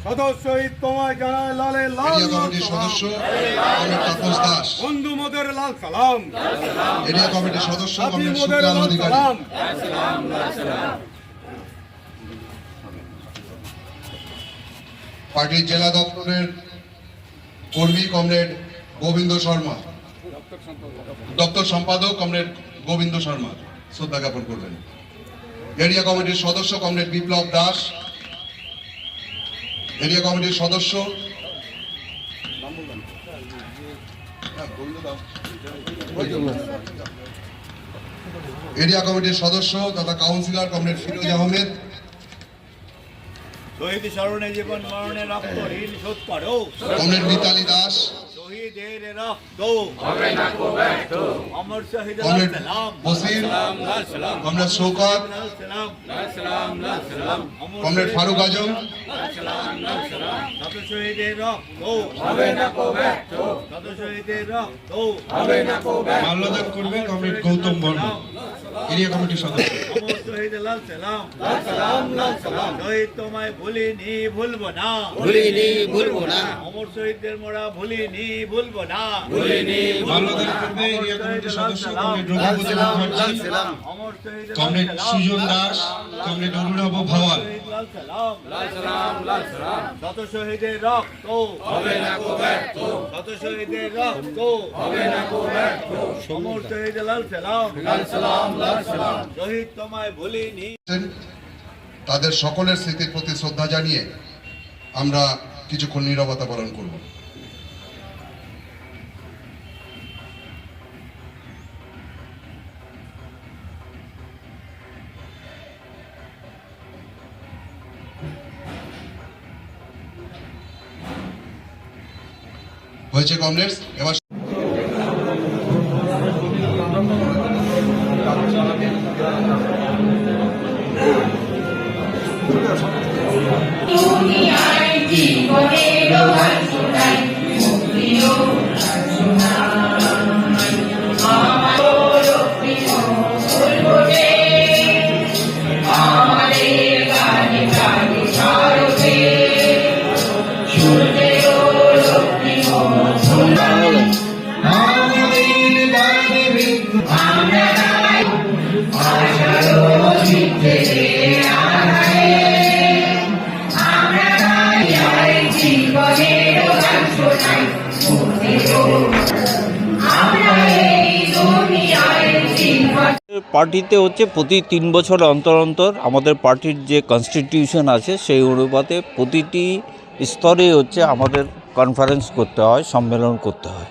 সদস্য তোমায় জানায় লালে লাল এরিয়া কমিটির সদস্য কমরেড তাপস দাস, বন্ধু মোদের লাল সালাম, এরিয়া কমিটির সদস্য সাথী কমরেড মোদের শুক্লাল লাল অধিকারী, সালাম, পার্টির জেলা দপ্তরের কর্মী কমরেড গোবিন্দ শর্মা, দপ্তর সম্পাদক কমরেড গোবিন্দ শর্মা শ্রদ্ধা জ্ঞাপন করবেন। এরিয়া কমিটির সদস্য কমরেড বিপ্লব দাস, এরিয়া কমিটির সদস্য এরিয়া কমিটির সদস্য তথা কাউন্সিলর কমরেড ফিরোজ আহমেদ, শহীদ স্মরণে জীবন মরণে রক্ত ঋণ শোধ করো, কমরেড মিতালি দাস, শহীদের রক্ত অমর শহীদ কমরেড সালাম, বসির, কমরেড শৌকত, সালাম কমরেড ফারুক আজম, শত শহীদের রক্ত শত শহীদের রক্ত মাল্যদান করবে কমরেড গৌতম বর্মা, এরিয়া কমিটির সদস্য। অমর শহীদ লাল সালাম শহীদ তোমায় ভুলিনি ভুলবো না অমর শহীদদের মোরা ভুলিনি ভুলবো না মাল্যদান করবে এরিয়া কমিটির সদস্য কমরেড রঘুপতি মুখার্জি, অমর শহীদ কমরেড সুজন দাস, কমরেড অনুরাব ভাওয়াল। শত শহীদের রক্ত শত শহীদের রক্ত অমর শহীদ লাল সালাম শহীদ তোমায় ভুলিনি। তাদের সকলের স্মৃতির প্রতি শ্রদ্ধা জানিয়ে আমরা কিছুক্ষণ নীরবতা পালন করব। হয়েছে কমরেডস, এবার পার্টিতে হচ্ছে প্রতি 3 বছর অন্তর অন্তর আমাদের পার্টির যে কনস্টিটিউশন আছে সেই অনুপাতে প্রতিটি স্তরে হচ্ছে আমাদের কনফারেন্স করতে হয়, সম্মেলন করতে হয়।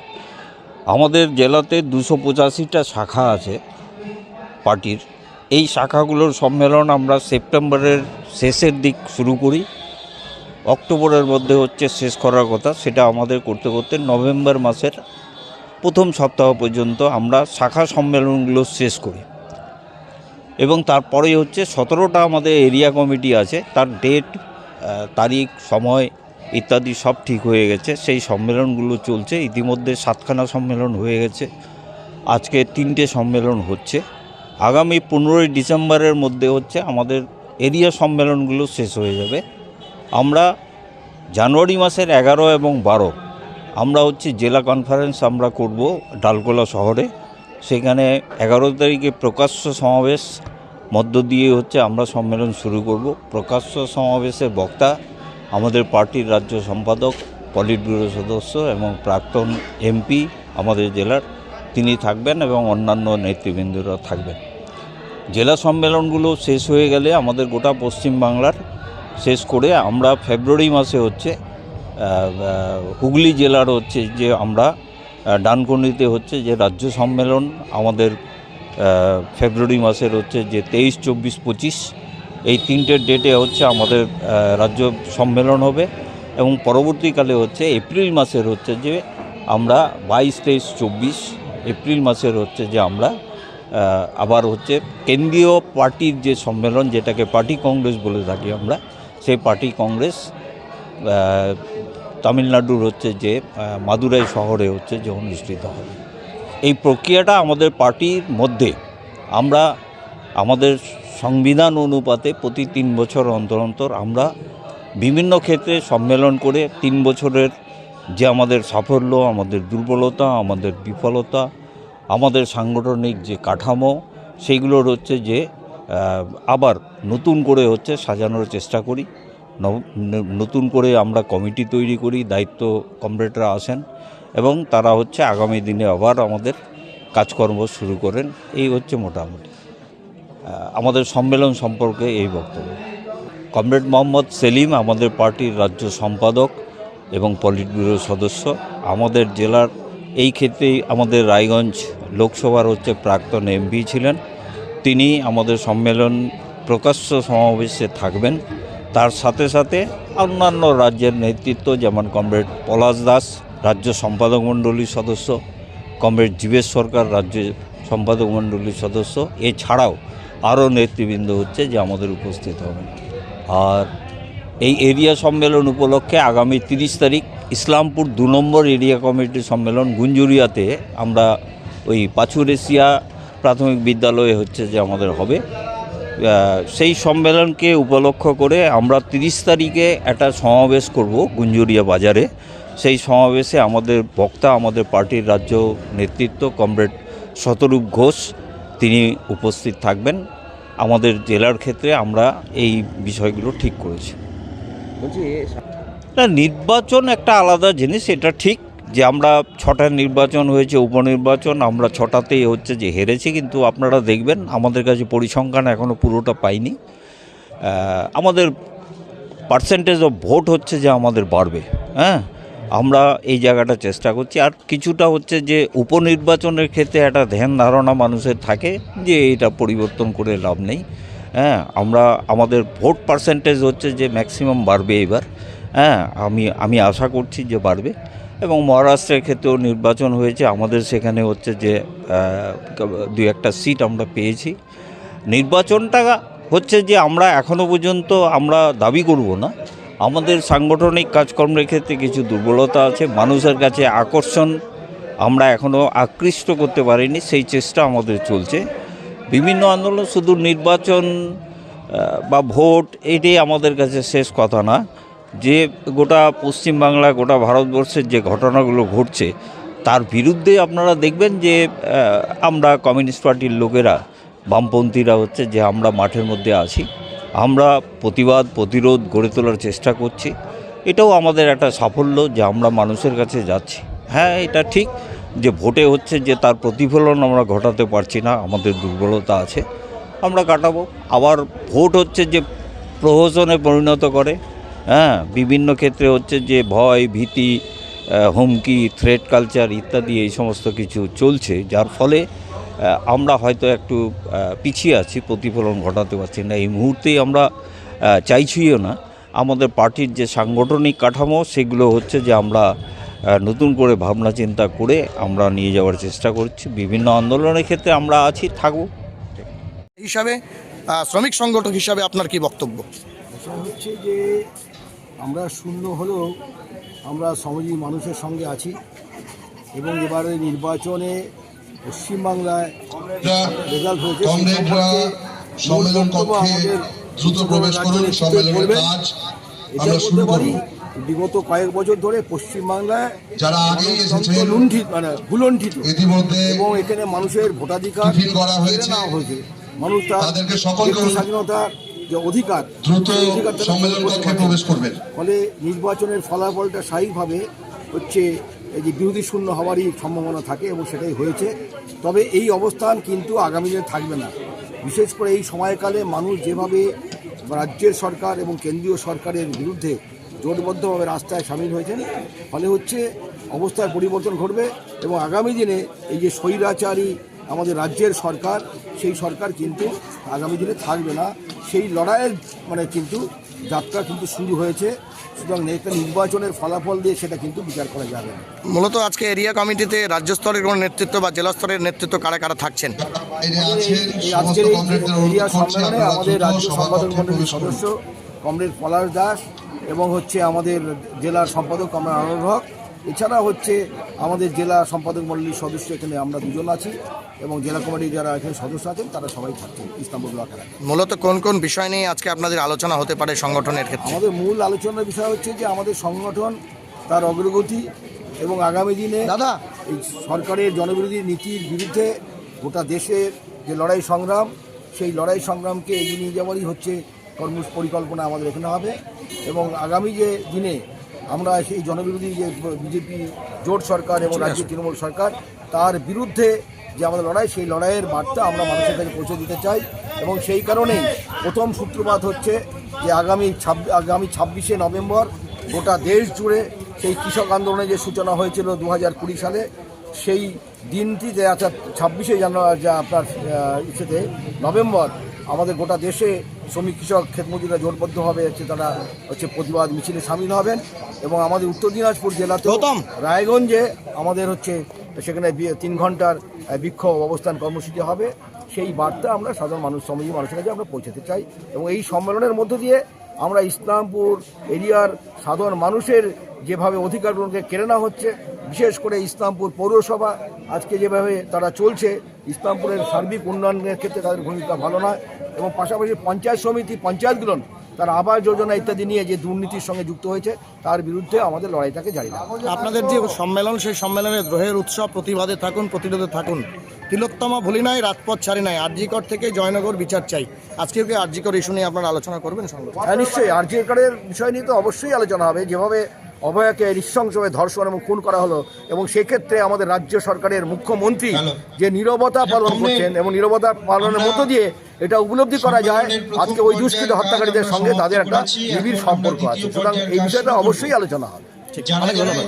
আমাদের জেলাতে 285টা শাখা আছে পার্টির। এই শাখাগুলোর সম্মেলন আমরা সেপ্টেম্বরের শেষের দিক শুরু করি, অক্টোবরের মধ্যে হচ্ছে শেষ করার কথা। সেটা আমাদের করতে করতে নভেম্বর মাসের প্রথম সপ্তাহ পর্যন্ত আমরা শাখা সম্মেলনগুলো শেষ করি। এবং তারপরেই হচ্ছে 17টা আমাদের এরিয়া কমিটি আছে, তার ডেট, তারিখ, সময় ইত্যাদি সব ঠিক হয়ে গেছে। সেই সম্মেলনগুলো চলছে। ইতিমধ্যে 7খানা সম্মেলন হয়ে গেছে, আজকে 3টে সম্মেলন হচ্ছে। আগামী 15ই ডিসেম্বরের মধ্যে হচ্ছে আমাদের এরিয়া সম্মেলনগুলো শেষ হয়ে যাবে। আমরা জানুয়ারি মাসের 11 এবং 12 আমরা হচ্ছে জেলা কনফারেন্স আমরা করব ডালকোলা শহরে। সেখানে 11 তারিখে প্রকাশ্য সমাবেশ মধ্য দিয়ে হচ্ছে আমরা সম্মেলন শুরু করব। প্রকাশ্য সমাবেশের বক্তা আমাদের পার্টির রাজ্য সম্পাদক, পলিট ব্যুরো সদস্য এবং প্রাক্তন এমপি আমাদের জেলার, তিনি থাকবেন এবং অন্যান্য নেতৃবৃন্দরা থাকবেন। জেলা সম্মেলনগুলো শেষ হয়ে গেলে আমাদের গোটা পশ্চিমবাংলার শেষ করে আমরা ফেব্রুয়ারি মাসে হচ্ছে হুগলি জেলার হচ্ছে যে আমরা ডানকুনিতে হচ্ছে যে রাজ্য সম্মেলন আমাদের ফেব্রুয়ারি মাসের হচ্ছে যে 23, 24, 25 এই 3টে ডেটে হচ্ছে আমাদের রাজ্য সম্মেলন হবে। এবং পরবর্তীকালে হচ্ছে এপ্রিল মাসের হচ্ছে যে আমরা 22, 23, 24 এপ্রিল মাসের হচ্ছে যে আমরা আবার হচ্ছে কেন্দ্রীয় পার্টির যে সম্মেলন, যেটাকে পার্টি কংগ্রেস বলে থাকি আমরা, সেই পার্টি কংগ্রেস তামিলনাড়ুর হচ্ছে যে মাদুরাই শহরে হচ্ছে যে অনুষ্ঠিত হবে। এই প্রক্রিয়াটা আমাদের পার্টির মধ্যে আমরা আমাদের সংবিধান অনুপাতে প্রতি 3 বছর অন্তর অন্তর আমরা বিভিন্ন ক্ষেত্রে সম্মেলন করে 3 বছরের যে আমাদের সাফল্য, আমাদের দুর্বলতা, আমাদের বিফলতা, আমাদের সাংগঠনিক যে কাঠামো, সেইগুলোর হচ্ছে যে আবার নতুন করে হচ্ছে সাজানোর চেষ্টা করি। নতুন করে আমরা কমিটি তৈরি করি, দায়িত্ব কমরেডরা আসেন এবং তারা হচ্ছে আগামী দিনে আবার আমাদের কাজকর্ম শুরু করেন। এই হচ্ছে মোটামুটি আমাদের সম্মেলন সম্পর্কে এই বক্তব্য। কমরেড মোহাম্মদ সেলিম আমাদের পার্টির রাজ্য সম্পাদক এবং পলিট ব্যুরোর সদস্য। আমাদের জেলার এই ক্ষেত্রেই আমাদের রায়গঞ্জ লোকসভার হচ্ছে প্রাক্তন এমপি ছিলেন। তিনি আমাদের সম্মেলন প্রকাশ্য সমাবেশে থাকবেন। তার সাথে সাথে অন্যান্য রাজ্যের নেতৃত্ব, যেমন কমরেড পলাশ দাস রাজ্য সম্পাদক মণ্ডলীর সদস্য, কমরেড জীবেশ সরকার রাজ্য সম্পাদক মণ্ডলীর সদস্য, এছাড়াও আরও নেতৃবৃন্দ হচ্ছে যে আমাদের উপস্থিত হবেন। আর এই এরিয়া সম্মেলন উপলক্ষে আগামী 30 তারিখ ইসলামপুর 2 নম্বর এরিয়া কমিটির সম্মেলন গুঞ্জুরিয়াতে আমরা ওই পাঁচুর এশিয়া প্রাথমিক বিদ্যালয়ে হচ্ছে যে আমাদের হবে। সেই সম্মেলনকে উপলক্ষ করে আমরা 30 তারিখে একটা সমাবেশ করব গুঞ্জুরিয়া বাজারে। সেই সমাবেশে আমাদের বক্তা, আমাদের পার্টির রাজ্য নেতৃত্ব কমরেড শতরূপ ঘোষ তিনি উপস্থিত থাকবেন। আমাদের জেলার ক্ষেত্রে আমরা এই বিষয়গুলো ঠিক করেছি। না, নির্বাচন একটা আলাদা জিনিস, এটা ঠিক যে আমরা 6টা নির্বাচন হয়েছে, উপনির্বাচন, আমরা 6টাতেই হচ্ছে যে হেরেছি। কিন্তু আপনারা দেখবেন আমাদের কাছে পরিসংখ্যান এখনও পুরোটা পাইনি। আমাদের পার্সেন্টেজ অফ ভোট হচ্ছে যে আমাদের বাড়বে। আমরা এই জায়গাটা চেষ্টা করছি। আর কিছুটা হচ্ছে যে উপনির্বাচনের ক্ষেত্রে একটা ধ্যান ধারণা মানুষের থাকে যে এটা পরিবর্তন করে লাভ নেই। আমরা আমাদের ভোট পার্সেন্টেজ হচ্ছে যে ম্যাক্সিমাম বাড়বে এবার। আমি আশা করছি যে বাড়বে। এবং মহারাষ্ট্রের ক্ষেত্রেও নির্বাচন হয়েছে, আমাদের সেখানে হচ্ছে যে 2-1টা সিট আমরা পেয়েছি। নির্বাচনটা হচ্ছে যে আমরা এখনও পর্যন্ত আমরা দাবি করব না, আমাদের সাংগঠনিক কাজকর্মের ক্ষেত্রে কিছু দুর্বলতা আছে, মানুষের কাছে আকর্ষণ আমরা এখনও আকৃষ্ট করতে পারিনি, সেই চেষ্টা আমাদের চলছে। বিভিন্ন আন্দোলন, শুধু নির্বাচন বা ভোট এটাই আমাদের কাছে শেষ কথা না। যে গোটা পশ্চিমবাংলা, গোটা ভারতবর্ষের যে ঘটনাগুলো ঘটছে তার বিরুদ্ধে আপনারা দেখবেন যে আমরা কমিউনিস্ট পার্টির লোকেরা, বামপন্থীরা হচ্ছে যে আমরা মাঠের মধ্যে আছি, আমরা প্রতিবাদ প্রতিরোধ গড়ে তোলার চেষ্টা করছি। এটাও আমাদের একটা সাফল্য যে আমরা মানুষের কাছে যাচ্ছি। হ্যাঁ, এটা ঠিক যে ভোটে হচ্ছে যে তার প্রতিফলন আমরা ঘটাতে পারছি না, আমাদের দুর্বলতা আছে, আমরা কাটাবো। আবার ভোট হচ্ছে যে প্রহসনে পরিণত করে। বিভিন্ন ক্ষেত্রে হচ্ছে যে ভয় ভীতি, হুমকি, থ্রেট কালচার ইত্যাদি এই সমস্ত কিছু চলছে, যার ফলে আমরা হয়তো একটু পিছিয়ে আছি, প্রতিফলন ঘটাতে পারছি না। এই মুহূর্তেই আমরা চাইছিও না। আমাদের পার্টির যে সাংগঠনিক কাঠামো সেগুলো হচ্ছে যে আমরা নতুন করে ভাবনা চিন্তা করে আমরা নিয়ে যাওয়ার চেষ্টা করছি। বিভিন্ন আন্দোলনের ক্ষেত্রে আমরা আছি, থাকব। হিসাবে শ্রমিক সংগঠক হিসাবে আপনার কি বক্তব্য? বিষয় হচ্ছে যে আমরা শূন্য হলেও আমরা সমাজী মানুষের সঙ্গে আছি এবং এবারে নির্বাচনে পশ্চিমবাংলায় রেজাল্ট হয়েছে। কমরেডরা সম্মেলন কক্ষে দ্রুত প্রবেশ করুন, সম্মেলনের কাজ আমরা শুরু করব। বিগত কয়েক বছর ধরে পশ্চিমবাংলায় যারা আগেই এসেছেন ভুলণ্ঠিত ইতিমধ্যে এবং এখানে মানুষের ভোটাধিকার টিফিন করা হয়েছে, নেওয়া হয়েছে। মানুষ তাদেরকে সকলকে স্বাধীনতার যে অধিকার, দ্রুত সম্মেলন কক্ষে প্রবেশ করবেন। ফলে নির্বাচনের ফলাফলটা স্বাভাবিকভাবে হচ্ছে এই যে বিরোধী শূন্য হওয়ারই সম্ভাবনা থাকে এবং সেটাই হয়েছে। তবে এই অবস্থান কিন্তু আগামী দিনে থাকবে না। বিশেষ করে এই সময়কালে মানুষ যেভাবে রাজ্যের সরকার এবং কেন্দ্রীয় সরকারের বিরুদ্ধে জোটবদ্ধভাবে রাস্তায় সামিল হয়েছেন, ফলে হচ্ছে অবস্থার পরিবর্তন ঘটবে এবং আগামী দিনে এই যে স্বৈরাচারী আমাদের রাজ্যের সরকার, সেই সরকার কিন্তু আগামী দিনে থাকবে না। সেই লড়াইয়ের কিন্তু যাত্রা কিন্তু শুরু হয়েছে। সুতরাং একটা নির্বাচনের ফলাফল দিয়ে সেটা কিন্তু বিচার করা যাবে না। মূলত আজকে এরিয়া কমিটিতে রাজ্য স্তরের কোনো নেতৃত্ব বা জেলা স্তরের নেতৃত্ব কারা কারা থাকছেন? আজকের এরিয়া সম্মেলনে আমাদের রাজ্য সম্পাদক মণ্ডলীর সদস্য কমরেড পলাশ দাস এবং হচ্ছে আমাদের জেলার সম্পাদক কমরেড আনন্দ হক এছাড়া হচ্ছে আমাদের জেলা সম্পাদক মণ্ডলীর সদস্য এখানে আমরা দুজন আছি এবং জেলা কমিটির যারা এখানে সদস্য আছেন তারা সবাই থাকছেন ইসলামপুর ব্লক এলাকায়। মূলত কোন কোন বিষয় নিয়ে আজকে আপনাদের আলোচনা হতে পারে সংগঠনের ক্ষেত্রে? আমাদের মূল আলোচনার বিষয় হচ্ছে যে আমাদের সংগঠন তার অগ্রগতি এবং আগামী দিনে এই সরকারের জনবিরোধী নীতির বিরুদ্ধে গোটা দেশের যে লড়াই সংগ্রাম, সেই লড়াই সংগ্রামকে এগিয়ে নিয়ে যাওয়ারই হচ্ছে কর্ম পরিকল্পনা আমাদের এখানে হবে। এবং আগামী যে দিনে আমরা সেই জনবিরোধী যে বিজেপি জোট সরকার এবং রাজ্য তৃণমূল সরকার তার বিরুদ্ধে যে আমাদের লড়াই, সেই লড়াইয়ের বার্তা আমরা মানুষের কাছে পৌঁছে দিতে চাই। এবং সেই কারণেই প্রথম সূত্রপাত হচ্ছে যে আগামী 26শে নভেম্বর গোটা দেশ জুড়ে সেই কৃষক আন্দোলনের যে সূচনা হয়েছিল 2020 সালে, সেই দিনটিতে অর্থাৎ 26শে জানুয়ারি যা আপনার নভেম্বর আমাদের গোটা দেশে শ্রমিক কৃষক ক্ষেতমজুররা জোটবদ্ধভাবে হচ্ছে তারা হচ্ছে প্রতিবাদ মিছিলে সামিল হবেন। এবং আমাদের উত্তর দিনাজপুর জেলাতে রায়গঞ্জে আমাদের হচ্ছে সেখানে 3 ঘন্টার বিক্ষোভ অবস্থান কর্মসূচি হবে। সেই বার্তা আমরা সাধারণ মানুষ শ্রমজীবী মানুষের কাছে আমরা পৌঁছাতে চাই। এবং এই সম্মেলনের মধ্য দিয়ে আমরা ইসলামপুর এরিয়ার সাধারণ মানুষের যেভাবে অধিকারগুলোকে কেড়ে নেওয়া হচ্ছে, বিশেষ করে ইসলামপুর পৌরসভা আজকে যেভাবে তারা চলছে, ইসলামপুরের সার্বিক উন্নয়নের ক্ষেত্রে তাদের ভূমিকা ভালো নয়। এবং পাশাপাশি পঞ্চায়েত সমিতি পঞ্চায়েতগুলো তারা আবাস যোজনা ইত্যাদি নিয়ে যে দুর্নীতির সঙ্গে যুক্ত হয়েছে তার বিরুদ্ধে আমাদের লড়াইটাকে জারি রাখা। আপনাদের যে সম্মেলন, সেই সম্মেলনে দ্রোহের উৎসব, প্রতিবাদে থাকুন, প্রতিরোধে থাকুন, তিলোত্তমা ভুলি নাই, রাজপথ ছাড়ি নাই, আরজিকর থেকে জয়নগর বিচার চাই। আজকেও কি আরজিকর ইস্যু নিয়ে আপনারা আলোচনা করবেন? হ্যাঁ, নিশ্চয়ই আরজিকরের বিষয় নিয়ে তো অবশ্যই আলোচনা হবে। যেভাবে অভয়াকে নৃশংসভাবে ধর্ষণ এবং খুন করা হলো, এবং সেক্ষেত্রে আমাদের রাজ্য সরকারের মুখ্যমন্ত্রী যে নীরবতা পালন করছেন এবং নীরবতা পালনের মধ্য দিয়ে এটা উপলব্ধি করা যায় আজকে ওই দুষ্কৃত হত্যাকারীদের সঙ্গে তাদের একটা নিবিড় সম্পর্ক আছে। সুতরাং এই বিষয়টা অবশ্যই আলোচনা হবে। অনেক ধন্যবাদ।